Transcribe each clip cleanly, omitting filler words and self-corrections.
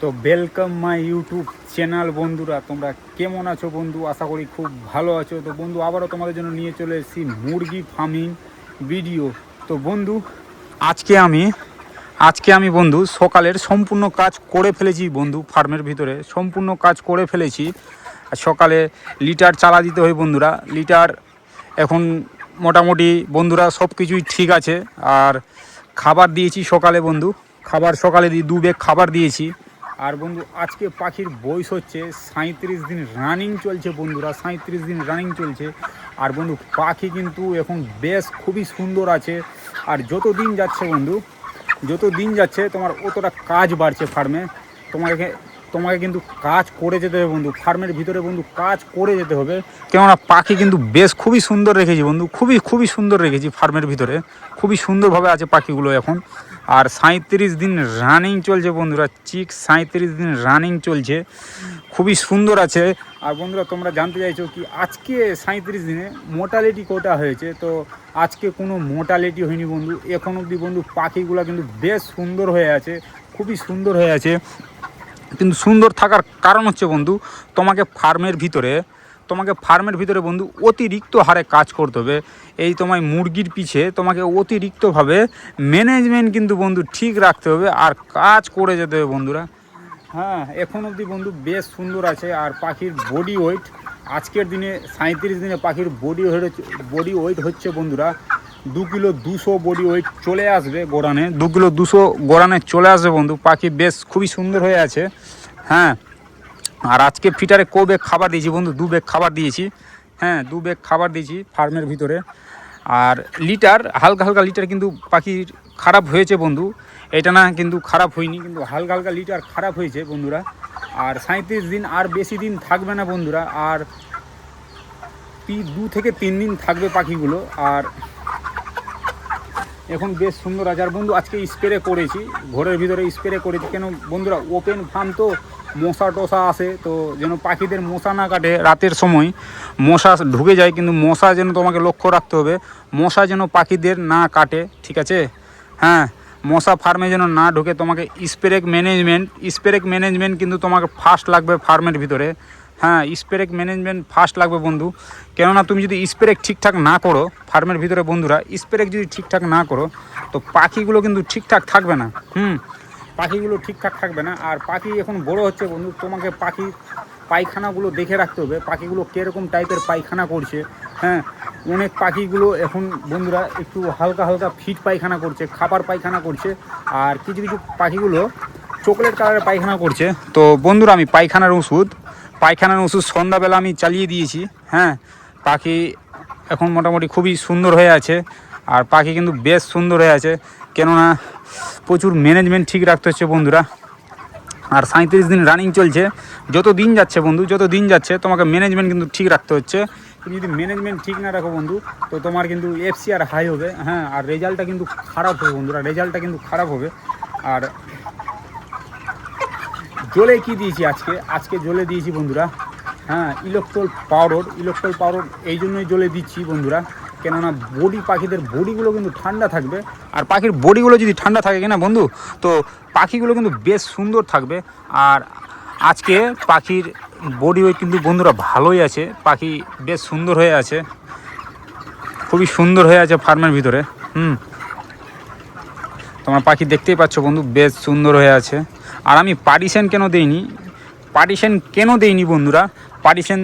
তো welcome my YouTube channel বন্ধুরা, তোমরা কেমন আছো বন্ধু? আশা করি খুব ভালো আছো। তো বন্ধু, আবারও তোমাদের জন্য নিয়ে চলে এসেছি মুরগি ফার্মিং ভিডিও। তো বন্ধু, আজকে আমি বন্ধু সকালের সম্পূর্ণ কাজ করে ফেলেছি বন্ধু। ফার্মের ভিতরে সম্পূর্ণ কাজ করে ফেলেছি। সকালে লিটার চালা দিতে হয় বন্ধুরা। লিটার এখন মোটামুটি বন্ধুরা সব কিছুই ঠিক আছে। আর খাবার দিয়েছি সকালে বন্ধু, খাবার সকালে 2 ব্যাগ খাবার দিয়েছি। আর বন্ধু, আজকে পাখির বয়স হচ্ছে 37 দিন রানিং চলছে বন্ধুরা, 37 দিন রানিং চলছে। আর বন্ধু, পাখি কিন্তু এখন বেশ খুবই সুন্দর আছে। আর যত দিন যাচ্ছে বন্ধু, যত দিন যাচ্ছে তোমার অতটা কাজ বাড়ছে ফার্মে। তোমাকে কিন্তু কাজ করে যেতে হবে বন্ধু, ফার্মের ভিতরে বন্ধু কাজ করে যেতে হবে। কেননা পাখি কিন্তু বেশ খুবই সুন্দর রেখেছি বন্ধু, খুবই সুন্দর রেখেছি ফার্মের ভিতরে। খুবই সুন্দরভাবে আছে পাখিগুলো এখন। আর 37 দিন রানিং চলছে বন্ধুরা, 37 দিন রানিং চলছে, খুবই সুন্দর আছে। আর বন্ধুরা, তোমরা জানতে চাইছো কি আজকে 37 দিনে মোর্টালিটি কটা হয়েছে? তো আজকে কোনো মোর্টালিটি হয়নি বন্ধু এখন অবধি বন্ধু। পাখিগুলো কিন্তু বেশ সুন্দর হয়ে আছে, খুবই সুন্দর হয়ে আছে। কিন্তু সুন্দর থাকার কারণ হচ্ছে বন্ধু, তোমাকে ফার্মের ভিতরে বন্ধু অতিরিক্ত হারে কাজ করতে হবে। এই তোমায় মুরগির পিছে তোমাকে অতিরিক্তভাবে ম্যানেজমেন্ট কিন্তু বন্ধু ঠিক রাখতে হবে, আর কাজ করে যেতে হবে বন্ধুরা। হ্যাঁ, এখন অবধি বন্ধু বেশ সুন্দর আছে। আর পাখির বডি ওয়েট আজকের দিনে 37 দিনে পাখির বডি ওয়েট হচ্ছে বন্ধুরা 2 কিলো 200 বডি ওয়েট চলে আসবে গোড়ানে, 2 কিলো 200 গোড়ানে চলে আসবে বন্ধু। পাখি বেশ খুবই সুন্দর হয়ে আছে। হ্যাঁ, আর আজকে ফিটারে ব্যাগ খাবার দিয়েছি বন্ধু, 2 ব্যাগ খাবার দিয়েছি। হ্যাঁ, 2 ব্যাগ খাবার দিয়েছি ফার্মের ভিতরে। আর লিটার হালকা লিটার কিন্তু পাখির খারাপ হয়েছে বন্ধু, এটা না কিন্তু খারাপ হয়নি, কিন্তু হালকা লিটার খারাপ হয়েছে বন্ধুরা। আর 37 দিন আর বেশি দিন থাকবে না বন্ধুরা, আর 2 থেকে 3 দিন থাকবে পাখিগুলো। আর এখন বেশ সুন্দর আছে। আর বন্ধু, আজকে স্প্রে করেছি, ঘরের ভিতরে স্প্রে করেছি। কেন বন্ধুরা, ওপেন ফার্ম তো মশা টশা আসে, তো যেন পাখিদের মশা না কাটে। রাতের সময় মশা ঢুকে যায়, কিন্তু মশা যেন তোমাকে লক্ষ্য রাখতে হবে, মশা যেন পাখিদের না কাটে, ঠিক আছে? হ্যাঁ, মশা ফার্মে যেন না ঢুকে। তোমাকে স্প্রে ম্যানেজমেন্ট কিন্তু তোমাকে ফার্স্ট লাগবে ফার্মের ভিতরে। হ্যাঁ, স্প্রে ম্যানেজমেন্ট ফার্স্ট লাগবে বন্ধু। কেননা তুমি যদি স্প্রে ঠিকঠাক না করো ফার্মের ভিতরে বন্ধুরা, স্প্রে যদি ঠিকঠাক না করো তো পাখিগুলো কিন্তু ঠিকঠাক থাকবে না। পাখিগুলো ঠিকঠাক থাকবে না। আর পাখি এখন বড় হচ্ছে বন্ধু, তোমাকে পাখি পায়খানাগুলো দেখে রাখতে হবে, পাখিগুলো কীরকম টাইপের পায়খানা করছে। হ্যাঁ, অনেক পাখিগুলো এখন বন্ধুরা একটু হালকা ফিট পায়খানা করছে, খাবার পায়খানা করছে। আর কিছু পাখিগুলো চকলেট কালারের পায়খানা করছে। তো বন্ধুরা, আমি পায়খানার ওষুধ সন্ধ্যাবেলা আমি চালিয়ে দিয়েছি। হ্যাঁ, পাখি এখন মোটামুটি খুবই সুন্দর হয়ে আছে। আর পাখি কিন্তু বেশ সুন্দর হয়ে আছে, কেননা প্রচুর ম্যানেজমেন্ট ঠিক রাখতে হচ্ছে বন্ধুরা। আর 37 দিন রানিং চলছে, যত দিন যাচ্ছে তোমাকে ম্যানেজমেন্ট কিন্তু ঠিক রাখতে হচ্ছে। তুমি যদি ম্যানেজমেন্ট ঠিক না রাখো বন্ধু, তো তোমার কিন্তু FCR হাই হবে। হ্যাঁ, আর রেজাল্টটা কিন্তু খারাপ হবে বন্ধুরা, আর জলে কি দিয়েছি আজকে জলে দিয়েছি বন্ধুরা। হ্যাঁ, ইলেকট্রল পাউডার এই জন্যই জলে দিচ্ছি বন্ধুরা। কেননা পাখিদের বডিগুলো কিন্তু ঠান্ডা থাকবে। আর পাখির বডিগুলো যদি ঠান্ডা থাকে কিনা বন্ধু, তো পাখিগুলো কিন্তু বেশ সুন্দর থাকবে। আর আজকে পাখির বডি ওয়েট কিন্তু বন্ধুরা ভালোই আছে, পাখি বেশ সুন্দর হয়ে আছে, খুবই সুন্দর হয়ে আছে ফার্মের ভিতরে। তোমার পাখি দেখতেই পাচ্ছ বন্ধু, বেশ সুন্দর হয়ে আছে। আর আমি পার্টিশন কেন দেইনি বন্ধুরা, পার্টিশন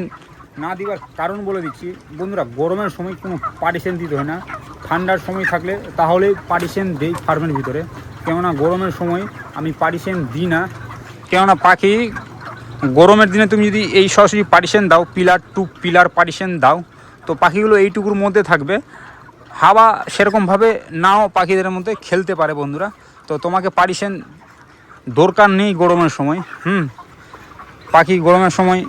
না দেওয়ার কারণ বলে দিচ্ছি বন্ধুরা। গরমের সময় কোনো পার্টিশন দিতে হয় না, ঠান্ডার সময় থাকলে তাহলে পার্টিশন দেই ফার্মের ভিতরে। কেননা গরমের সময় আমি পার্টিশন দিই না, কেননা পাখি গরমের দিনে তুমি যদি এই সরাসরি পার্টিশন দাও, পিলার টু পিলার পার্টিশন দাও, তো পাখিগুলো এইটুকুর মধ্যে থাকবে, হাওয়া সেরকমভাবে নাও পাখিদের মধ্যে খেলতে পারে বন্ধুরা। তো তোমাকে পার্টিশন দরকার নেই গরমের সময়। পাখি গরমের সময়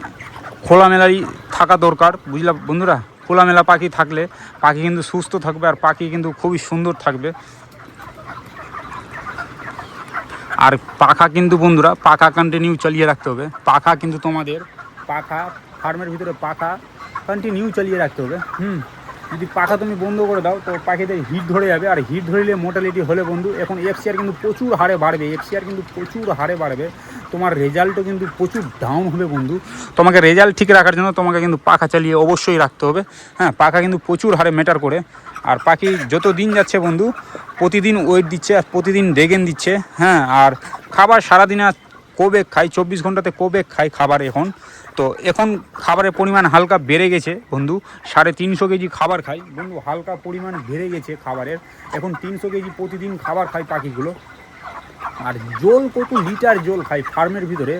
খোলামেলাই থাকা দরকার, বুঝলা বন্ধুরা। খোলামেলা পাখি থাকলে পাখি কিন্তু সুস্থ থাকবে, আর পাখি কিন্তু খুবই সুন্দর থাকবে। আর পাখা কিন্তু বন্ধুরা, পাখা কন্টিনিউ চালিয়ে রাখতে হবে। পাখা ফার্মের ভিতরে পাখা কন্টিনিউ চালিয়ে রাখতে হবে। যদি পাখা তুমি বন্ধ করে দাও তো পাখিদের হিট ধরে যাবে, আর হিট ধরলে মোর্টালিটি হলে বন্ধু এখন এফসিআর কিন্তু প্রচুর হারে বাড়বে, এফসিআর কিন্তু প্রচুর হারে বাড়বে, তোমার রেজাল্টও কিন্তু প্রচুর ডাউন হবে বন্ধু। তোমাকে রেজাল্ট ঠিক রাখার জন্য তোমাকে কিন্তু পাখা চালিয়ে অবশ্যই রাখতে হবে। হ্যাঁ, পাখা কিন্তু প্রচুর হারে ম্যাটার করে। আর পাখি যত দিন যাচ্ছে বন্ধু প্রতিদিন ওয়েট দিচ্ছে আর প্রতিদিন ডেগেন দিচ্ছে। হ্যাঁ, আর খাবার সারাদিনে কোবেক খাই, 24 ঘন্টাতে কোবেক খাই খাবার এখন। তো এখন খাবারের পরিমাণ হালকা বেড়ে গেছে বন্ধু, 350 কেজি খাবার খাই বন্ধু, হালকা পরিমাণ বেড়ে গেছে খাবারের, এখন 300 কেজি প্রতিদিন খাবার খাই পাখিগুলো। আর জল কত লিটার জল খায় ফার্মের ভিতরে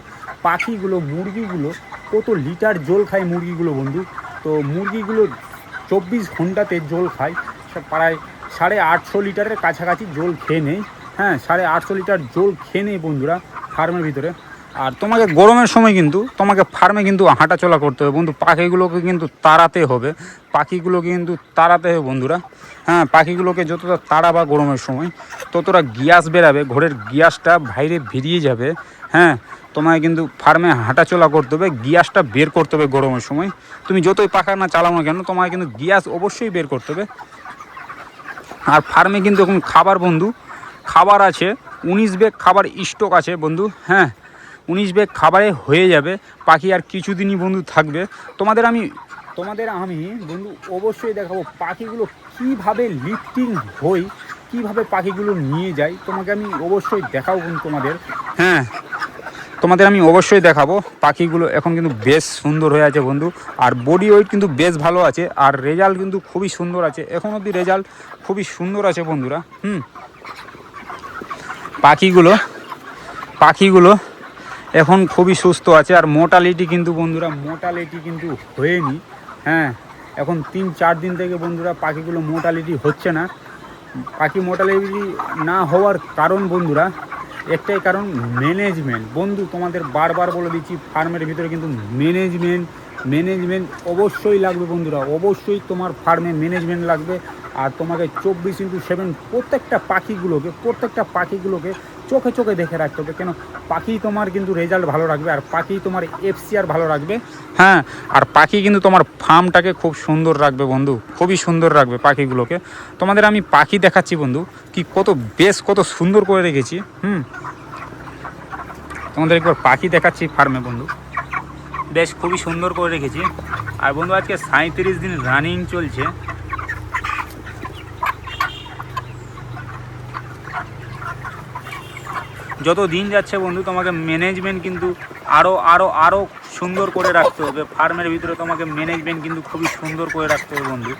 পাখিগুলো, মুরগিগুলো কত লিটার জল খায় মুরগিগুলো বন্ধু। তো মুরগিগুলো 24 ঘন্টাতে জল খায় প্রায় 850 লিটারের কাছাকাছি জল খেয়ে নেই। হ্যাঁ, 850 লিটার জল খেয়ে নেই বন্ধুরা ফার্মের ভিতরে। আর তোমাকে গরমের সময় কিন্তু তোমাকে ফার্মে কিন্তু হাঁটাচলা করতে হবে বন্ধু, পাখিগুলোকে কিন্তু তাড়াতে হবে, পাখিগুলোকে কিন্তু তাড়াতে হবে বন্ধুরা। হ্যাঁ, পাখিগুলোকে যতটা তাড়াবা গরমের সময় ততটা গ্যাস বেরাবে, ঘরের গ্যাসটা বাইরে বেরিয়ে যাবে। হ্যাঁ, তোমায় কিন্তু ফার্মে হাঁটাচলা করতে হবে, গ্যাসটা বের করতে হবে গরমের সময়। তুমি যতই পাখা না চালাও না কেন তোমায় কিন্তু গ্যাস অবশ্যই বের করতে হবে। আর ফার্মে কিন্তু এখন খাবার বন্ধু, খাবার আছে 19 ব্যাগ খাবার স্টক আছে বন্ধু। হ্যাঁ, 19 ব্যাগ খাবারে হয়ে যাবে, পাখি আর কিছুদিনই বন্ধু থাকবে। তোমাদের আমি বন্ধু অবশ্যই দেখাবো পাখিগুলো কিভাবে লিফটিং হই, কিভাবে পাখিগুলো নিয়ে যায়, তোমাকে আমি অবশ্যই দেখাবো বন্ধু তোমাদের। হ্যাঁ, তোমাদের আমি অবশ্যই দেখাবো। পাখিগুলো এখন কিন্তু বেশ সুন্দর হয়ে আছে বন্ধু, আর বডি ওয়েট কিন্তু বেশ ভালো আছে, আর রেজাল্ট কিন্তু খুবই সুন্দর আছে, এখন অবধি রেজাল্ট খুবই সুন্দর আছে বন্ধুরা। পাখিগুলো এখন খুবই সুস্থ আছে, আর মোর্টালিটি কিন্তু বন্ধুরা কিন্তু হয়নি। হ্যাঁ, এখন 3-4 দিন থেকে বন্ধুরা পাখিগুলো মোর্টালিটি হচ্ছে না। পাখি মোর্টালিটি না হওয়ার কারণ বন্ধুরা একটাই কারণ, ম্যানেজমেন্ট বন্ধু। তোমাদের বারবার বলে দিচ্ছি ফার্মের ভিতরে কিন্তু ম্যানেজমেন্ট অবশ্যই লাগবে বন্ধুরা, অবশ্যই তোমার ফার্মে ম্যানেজমেন্ট লাগবে। আর তোমাকে 24x7 প্রত্যেকটা পাখিগুলোকে চোখে চোখে দেখে রাখতে হবে, কেন পাখি তোমার কিন্তু রেজাল্ট ভালো রাখবে, আর পাখি তোমার এফসিআর ভালো রাখবে। হ্যাঁ, আর পাখি কিন্তু তোমার ফার্মটাকে খুব সুন্দর রাখবে বন্ধু, খুবই সুন্দর রাখবে পাখিগুলোকে। তোমাদের আমি পাখি দেখাচ্ছি বন্ধু, কি কত সুন্দর করে রেখেছি। তোমাদের একবার পাখি দেখাচ্ছি ফার্মে বন্ধু, বেশ খুবই সুন্দর করে রেখেছি। আর বন্ধু আজকে 37 দিন রানিং চলছে। যত দিন যাচ্ছে বন্ধু তোমাকে ম্যানেজমেন্ট কিন্তু আরও সুন্দর করে রাখতে হবে ফার্মের ভিতরে, তোমাকে ম্যানেজমেন্ট কিন্তু খুবই সুন্দর করে রাখতে হবে বন্ধু।